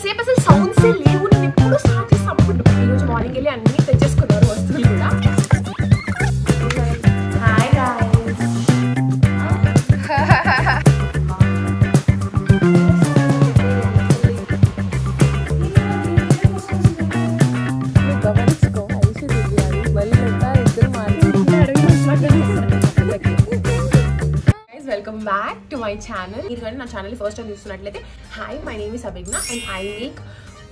సేపు అసలు సౌండ్స్ లేవు. నేను ఎప్పుడు స్టార్ట్ చేస్తాను. ఈరోజు మార్నింగ్ వెళ్ళి అన్ని తెచ్చేసుకున్నారు వస్తువులు కూడా. Hi guys. Welcome back to my channel. If you are my channel first time చూస్తున్నట్లయితే hi, my name is Abhigna and I make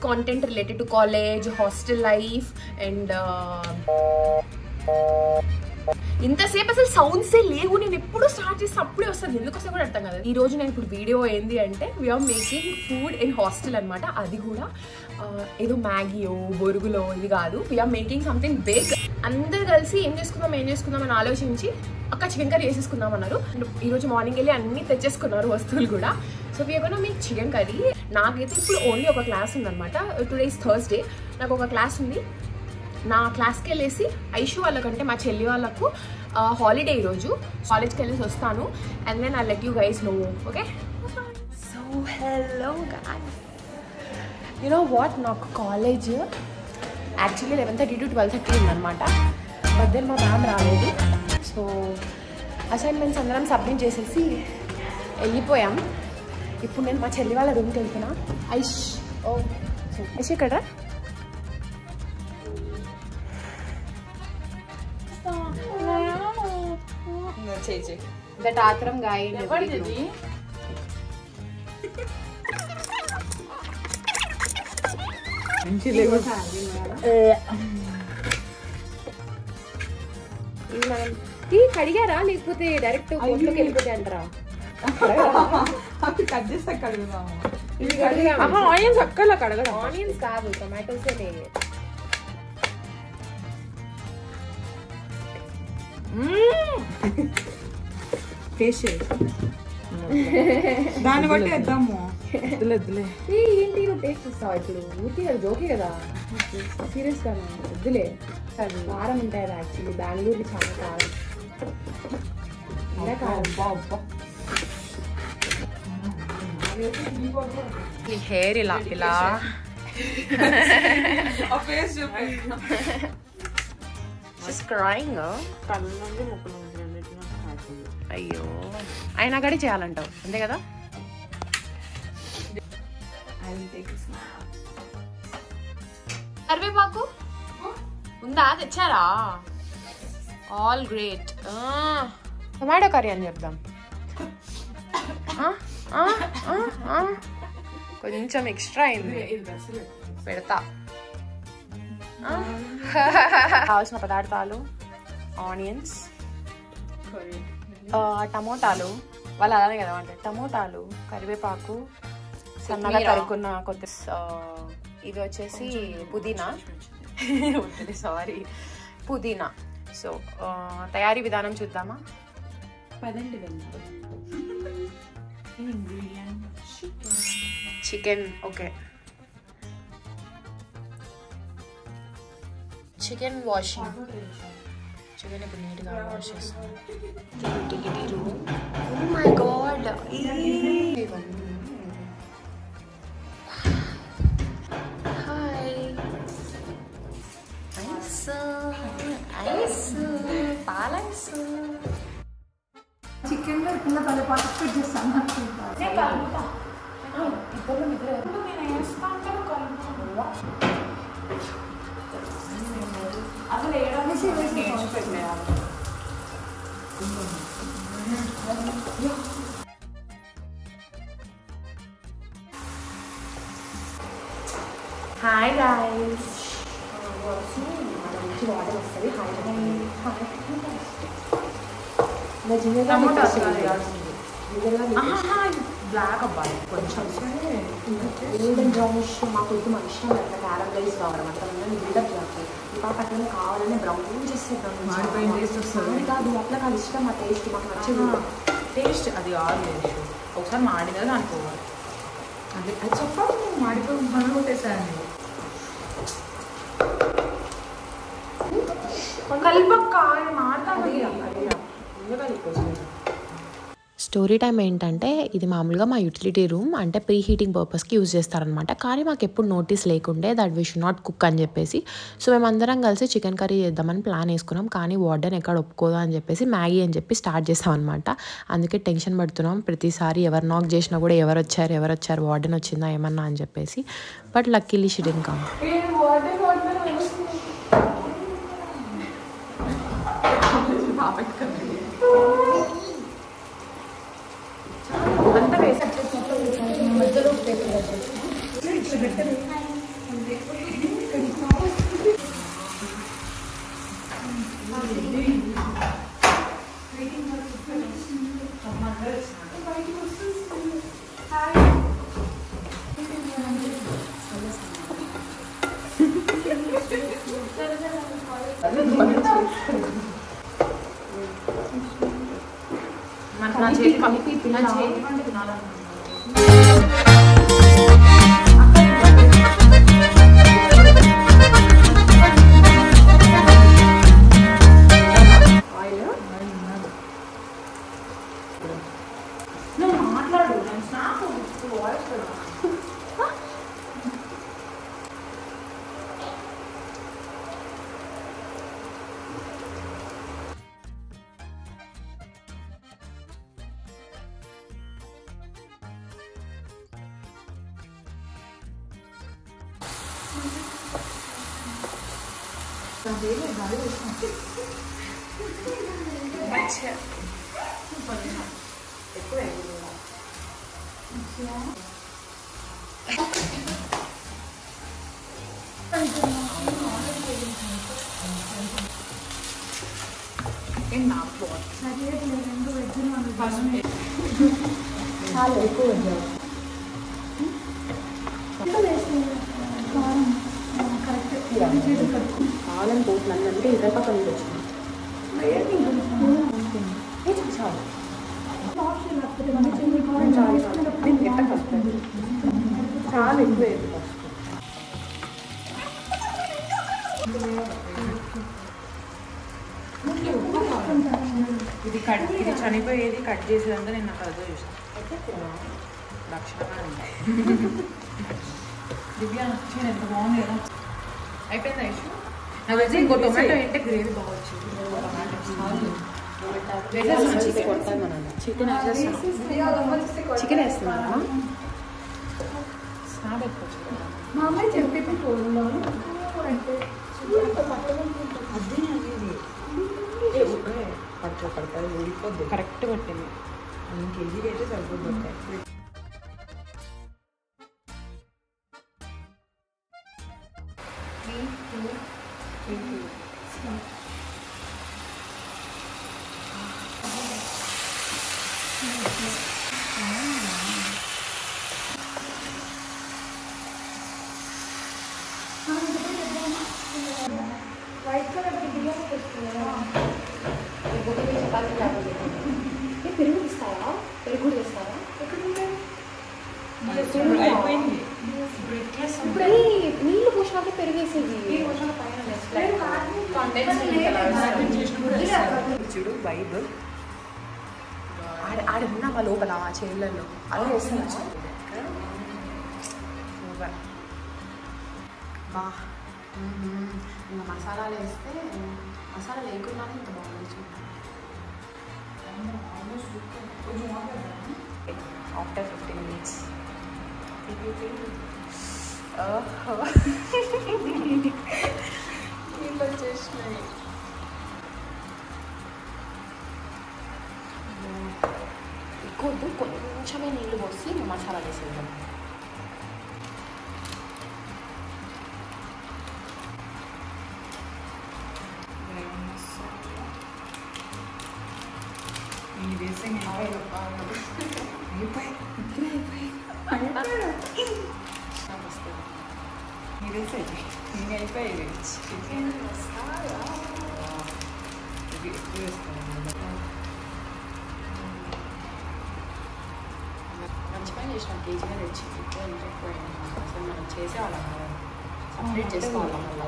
content related to college, hostel life and ఇంతసేపు అసలు సౌండ్సే లేవు. నేను ఎప్పుడు స్టార్ట్ చేస్తే అప్పుడే వస్తుంది. ఎందుకు వస్తే కూడా అర్థం కదా. ఈ రోజు నేను ఇప్పుడు వీడియో ఏంది అంటే we're making food in hostel అనమాట. అది కూడా ఏదో మ్యాగీయో బొరుగులో ఇది కాదు. We're making something big. అందరు కలిసి ఏం చేసుకుందాం అని ఆలోచించి అక్క చికెన్ కర్రీ వేసేసుకుందాం అన్నారు. ఈరోజు మార్నింగ్ వెళ్ళి అన్ని తెచ్చేసుకున్నారు వస్తువులు కూడా. So we're gonna make chicken curry. నాకైతే ఇప్పుడు ఓన్లీ ఒక క్లాస్ ఉందన్నమాట. Today is Thursday. నాకు ఒక క్లాస్ ఉంది. నా క్లాస్కి వెళ్ళేసి ఐషు వాళ్ళకంటే మా చెల్లి వాళ్ళకు హాలిడే ఈరోజు. కాలేజ్కి వెళ్ళేసి వస్తాను and then I let you guys know. Okay, so hello guys. You know what, నాకు కాలేజ్ యాక్చువల్లీ 11:30 to 12:30 ఉందన్నమాట. బట్ దెన్ మా మ్యామ్ రాలేదు. సో అసైన్మెంట్స్ అందరం సబ్మిట్ చేసేసి వెళ్ళిపోయాం. ఇప్పుడు నేను మా చెల్లి వాళ్ళ రూమ్కి వెళ్తున్నా. ఐష్ ఐష్ ఎక్కడ? దట్ ఆత్రం గాయ కడిగారా లేకపోతే డైరెక్ట్ కోట్లోకి వెళ్ళిపోతే అంటారా? ఆనియన్స్ అక్కలా కడగడం. ఆనియన్స్ కాదు, టొమాటోసే. దాన్ని బట్టి వేద్దాము. ఏంటి నువ్వు టేస్ట్ ఇస్తావు ఇప్పుడు? ఊరికే కదా, జోకే కదా, సీరియస్ గా వద్దులే. కారం ఉంటాయి కదా యాక్చువల్లీ. బెంగళూరులో చాలా కారం. ఈ హెయిర్ ఇలా ఇలా అయ్యో, అయినా గడి చేయాలంటావు అంతే కదా. కరివేపాకు ఉందా? తెచ్చారా? All great. టొమాటో కర్రీ అని చెప్దాం. కొంచెం ఎక్స్ట్రా అయింది, పెడతా. కావాల్సిన పదార్థాలు ఆనియన్స్, టమోటాలు, వాళ్ళు అలానే కదా అంటే టమోటాలు, కరివేపాకు, సన్నగా తరుక్కున్న కొత్త, ఇవి వచ్చేసి పుదీనా, సారీ పుదీనా. సో తయారీ విధానం చూద్దామా? Chicken. Okay, chicken washing. Chicken ఇప్పుడు నీట్గా వాష్ చేస్తాను. ఓ మై గాడ్, హాయ్ ఐస్ ఐస్ పాలైస్. చికెన్ లో పిల్ల పల్లె పార్టిసిపేట్ చేస్తాను. ఇద్దరు అసలు ఏడాది హాయ్ గాయ్స్. మంచి వాటర్ వస్తుంది. బ్లాక్ అవ్వాలి కొంచెం, గోల్డెన్ బ్రౌనిష్. మాకు ఇది మన ఇష్టం అట్లా క్యారమలైజ్ కావడం అంతా బిల్డప్ చేస్తాం. ఈ పాప అట్లనే కావాలనే బ్రౌన్ చేసేద్దాం. కాదు అట్లా కాదు, ఇష్టం ఆ టేస్ట్ మాకు నచ్చదు. టేస్ట్ అది ఆల్రెడీ ఒకసారి మాడినది అనుకోవాలి. అది అది చెప్పాలి. నేను మాడిపోయి మనం కొట్టేసాను. కలిపక్క మాట్లాడాలి. స్టోరీ టైం ఏంటంటే ఇది మామూలుగా మా యూటిలిటీ రూమ్ అంటే ప్రీ హీటింగ్ పర్పస్కి యూజ్ చేస్తారనమాట. కానీ మాకు ఎప్పుడు నోటీస్ లేకుండే that we should not cook అని చెప్పేసి. సో మేమందరం కలిసి చికెన్ కర్రీ చేద్దామని ప్లాన్ వేసుకున్నాం. కానీ వార్డెన్ ఎక్కడ ఒప్పుకోదా అని చెప్పేసి మ్యాగీ అని చెప్పి స్టార్ట్ చేసాం అనమాట. అందుకే టెన్షన్ పడుతున్నాం ప్రతిసారి ఎవరు నాక్ చేసినా కూడా ఎవరు వచ్చారు వార్డెన్ వచ్చిందా ఏమన్నా అని చెప్పేసి. But luckily she didn't come. నా చేతి తినాలనుకుంటున్నాను. నువ్వు మాట్లాడు, నేను స్నాప్ వాయిస్ చాలా ఎక్కువ కాలం పోతున్నాను అంటే ఇరవై పక్కన నుంచి వచ్చింది. చాలా ఎక్కువ ఇది చనిపోయేది కట్ చేసేదంతా నేను నాకు అర్థం చూసాను. లక్షణంగా ఉంటాయి. దివ్య నచ్చింది, ఎంత బాగుంది కదా. అయిపోయిందా ఇష్యూ? నాకు తెలిసి ఇంకో టొమాటో ఏంటే గ్రేవీ బాగొచ్చు. చికెన్ వేస్తున్నాను. మా అమ్మాయి చెప్పింది ఫోన్లో అంటే పడుతుంది ఊడిపోద్ది. కరెక్ట్ పట్టింది. 1 కేజీకి అయితే సరిపోతుంది. వైట్ కలర్ బిర్యానీ తెచ్చుకున్నారా? పెరుగు ఇస్తారా? పెరుగు కూడా చేస్తారా? ఇప్పుడు నీళ్ళు పోసినాక పెరిగేసేది చూడు బైబుల్ ఆడున్నా మా లోపల ఆ చేతులలో అలా వేస్తున్నా. బా ఇంకా మసాలాలు వేస్తే మసాలా లేకుండానే ఇంకా బాగుంది. ఆఫ్టర్ 15 minutes నీళ్ళు వచ్చేసినాయి. ఎక్కువ కొంచెమే నీళ్ళు పోసి మసాలా వేసేద్దాం. అయిపోయేది చికెన్ మంచి పని చేసిన కేజీగా తెచ్చి ఎక్కువ అసలు మనం చేసేవాళ్ళం సపరేట్ చేసుకోవాళ్ళం. అలా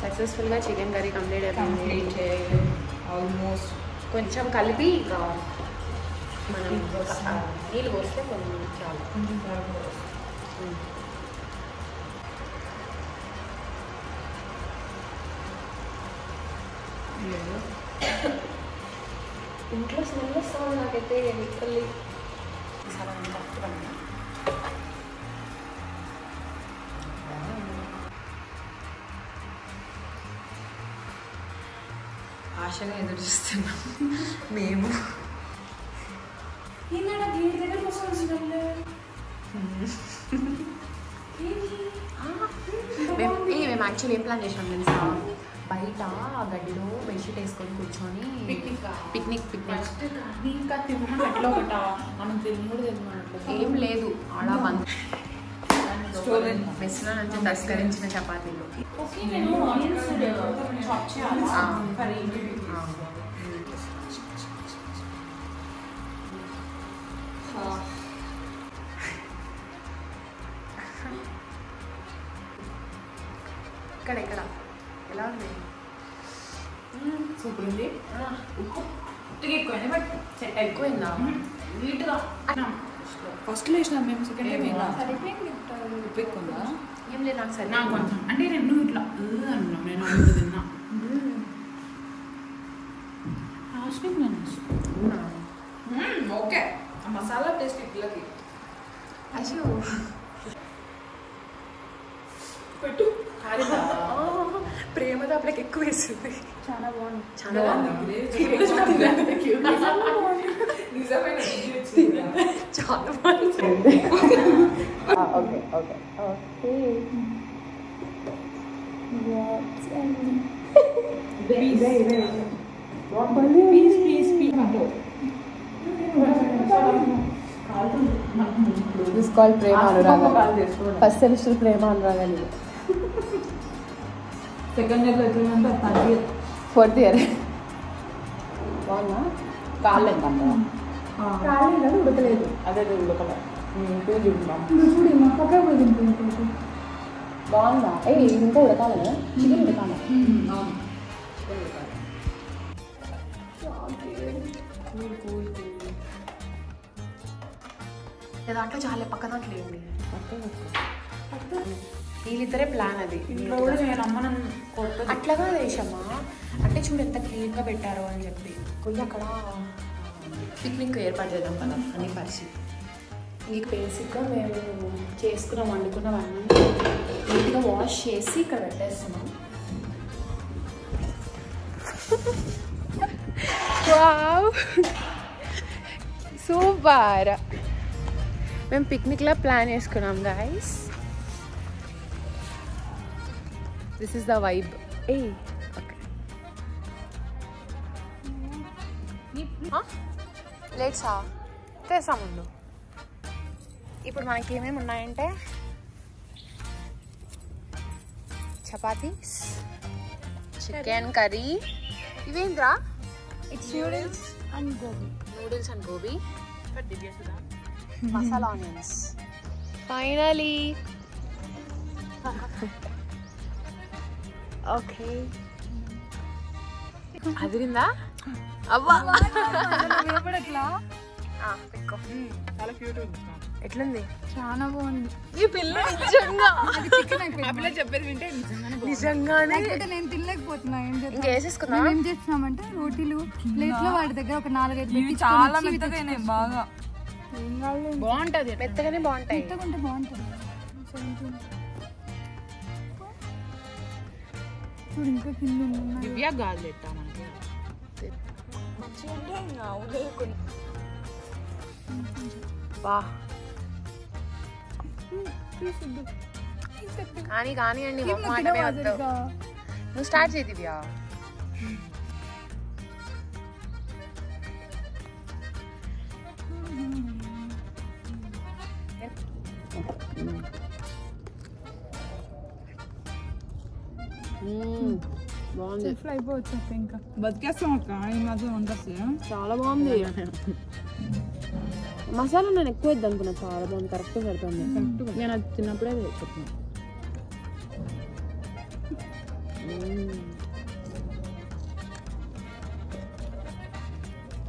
సక్సెస్ఫుల్గా చికెన్ కర్రీ కంప్లీట్ అయిపోయింది. ఆల్మోస్ట్ కొంచెం కలిపి ఇంకా మనం నీళ్ళు పోస్తే కొంచెం చాలు. ఇంట్లో స్మెల్ వస్తుంది నాకైతే లిటరల్లీ. ఆశగా ఎదురు చూస్తున్నాం మేము. మేము యాక్చువల్లీ ఏం ప్లాన్ చేసినాం తెలుసా, బయట గడ్డిలో బెడ్షీట్ వేసుకొని కూర్చొని పిక్నిక్ ఏం లేదు ఆడ బంద్ మెస్లో నుంచి తస్కరించిన చపాతీలు. ఇక్కడ ఎలా ఉంది? సూపర్ ఉంది. ఎక్కువైంది బట్ సెట్ ఎక్కువైందా? నీట్గా ఫస్ట్లో వేసినాం మేము, సెకండ్ టైం సరిపోయింది. ఉప్పు ఎక్కువ ఉందా? ఏం లేదు నాకు సరే నాకు కొంచెం అంటే రెండు ఇట్లా అన్నాం. నేను అడుగు తిన్నా ఓకే. ఆ మసాలా టేస్ట్ ఇట్లకి అయ్యో పెట్టు. ప్రేమ దాపలకి ఎక్కువ వేస్తుంది. చాలా బాగుంది. చాలా బాగుంది. చాలా బాగుంది. Okay okay okay. This call ప్రేమ అనురాగ. ఫస్ట్ సెమిస్టర్ ప్రేమ అనురాగాలి. సెకండ్ ఇయర్లో ఎట్లా థర్డ్ ఇయర్ ఫోర్త్ ఇయర్. బాగుందా? కాళ్ళు ఎంత కాళ్ళు ఉడకలేదు. అదే ఉడకలే. చూడు మా పక్క బాగుందా? ఏ ఇంకా ఉడకాలి కదా, చికెన్ ఉడకాలి. దాంట్లో చాలా పక్క దాంట్లో ఏంటి వీళ్ళిద్దరే ప్లాన్ అది. అట్లాగా వేసామా అంటే చూడు ఎంత క్లీన్గా పెట్టారో అని చెప్పి. పోయి అక్కడ పిక్నిక్ ఏర్పాటు చేద్దాం కదా అన్ని పరిస్థితి. ఇంక బేసిక్గా మేము చేసుకున్నాం వండుకున్నవన్నీ నీట్గా వాష్ చేసి ఇక్కడ పెట్టేస్తున్నాం. సూపర్. మేము పిక్నిక్లో ప్లాన్ చేసుకున్నాం guys. This is the vibe. ఏ ఓకే లేట్సా తెస్తా ముందు. ఇప్పుడు మనకి ఏమేమి ఉన్నాయంటే చపాతీస్, చికెన్ కర్రీ, ఇవేంద్రా it's noodles and gobi, masala onions. Finally okay అదిరిందా? అవ్వా చాలా క్యూట్ ఉంది. ఎట్లుంది? చాలా బాగుంది. ఈ పిల్ల నిజంగా చెప్పేది వింటే నిజంగానే నేను తినలేకపోతున్నా. ఇంకేసేసుకున్నా. ఏం చేస్తున్నామంటే రోటీలు ప్లేట్ లో వాడి దగ్గర ఒక 4-5 పెట్టి చాలా మెత్తగా బాగా బాగుంటది. మెత్తగానే బాగుంటాయి. మెత్తగుంటే బాగుంటుంది. చూడు ఇంకా కింద ఉన్నాయి. దివ్య గాలి పెట్టా మనకి. కానివ్వండి మాటమే వద్దు. నువ్వు స్టార్ట్ చేయి దివ్య. బాగుంది. అయిపోవచ్చు ఇంకా బతికేస్తాం అక్క. ఈ మధ్య వంటస్తే చాలా బాగుంది. మసాలా నేను ఎక్కువ వేద్దాం అనుకున్నా. చాలా బాగుంది. కరెక్ట్గా సరిపోయింది. నేను అది తిన్నప్పుడే చెప్తున్నా.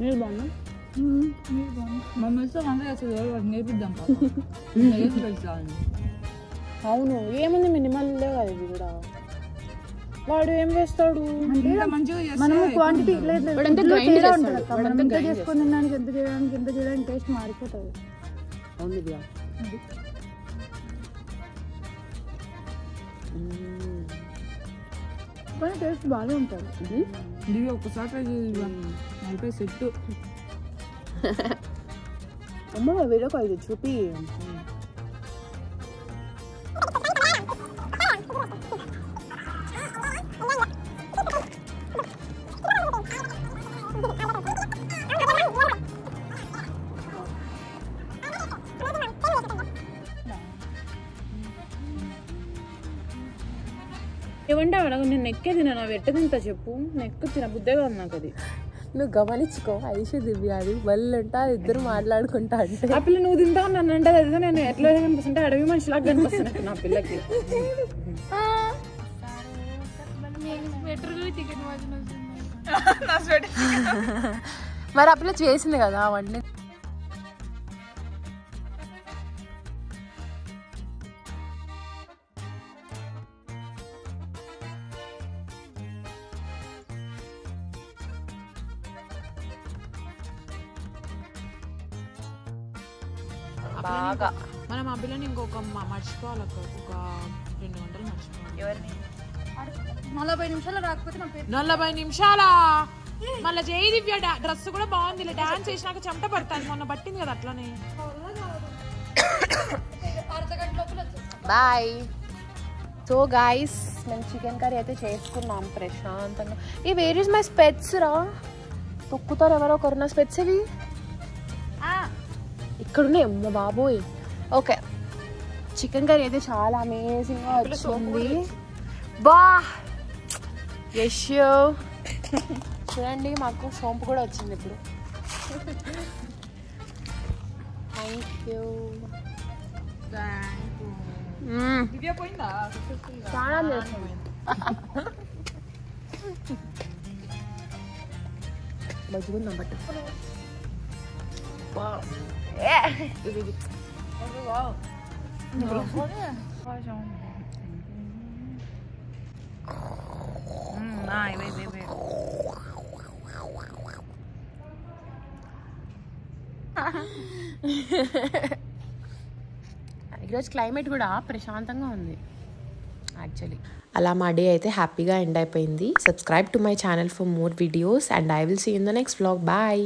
మీరు బాగున్నా మమ్మల్ని ఇస్తే వంట చేస్తుంది ఎవరు నేర్పిద్దాం అవును ఏముంది మినిమల్లే కదా ఇది కూడా వాడు ఏం చేస్తాడు మనము క్వాంటిటీ ఎంత చేసుకుని తినడానికి ఎంత చేయడానికి టేస్ట్ మారిపోతుంది. అవును దివ్య కానీ టేస్ట్ బాగానే ఉంటుంది. దివ్య ఒక్కసారి ట్రై చేసి నలభై సెట్ అమ్మ వీడియో కాల్ చూపి ఏమంటే అడగ నేను నెక్కే తిన నా వెట్ట తింటా చెప్పు నెక్కు తిన బుద్ధే కాదు నాకు అది. నువ్వు గమనించుకో ఐషు దివ్య అది వాళ్ళు ఉంటారు ఇద్దరు మాట్లాడుకుంటా అంటే ఆ పిల్ల నువ్వు తింటావు నన్ను అంటే అదే నేను ఎట్లా కనిపిస్తుంటే అడవి మనిషిలాగా కనిపిస్తున్నట్టు నా పిల్లకి. మరి ఆ పిల్ల చేసింది కదా అవన్నీ. బాగా మనం ఆ పిల్లని ఇంకొక మర్చిపోవాలి ఒక 2 గంటలు మర్చిపోవాలి. ఎవరిని 40 నిమిషాలు రాకపోతే నా పేరు 40 నిమిషాలా మళ్ళీ జై దివ్య డ్రెస్ కూడా బాగుంది డాన్స్ చేసినాక చెమట పడుతుంది మొన్న పట్టింది కదా అట్లనే. బాయ్. సో గాయస్ మేము చికెన్ కర్రీ అయితే చేసుకున్నాం ప్రశాంతంగా. ఈ వేర్ ఇస్ మై స్పెట్స్ రా తొక్కుతారు ఎవరో ఒకరు నా స్పెట్స్ ఇవి ఇక్కడ ఉన్నాయి అమ్మ బాబోయ్. ఓకే చికెన్ కర్రీ అయితే చాలా అమేజింగ్గా వచ్చింది. బా యష్ చూడండి మాకు సోంపు కూడా వచ్చింది ఇప్పుడు. Thank you. స్నానం చేస్తాం మంచిగుందా బట్ ఈరోజు క్లైమేట్ కూడా ప్రశాంతంగా ఉంది యాక్చువల్లీ. అలా మా డే అయితే హ్యాపీగా ఎండ్ అయిపోయింది. Subscribe to my channel for more videos and I will see in the next vlog. Bye.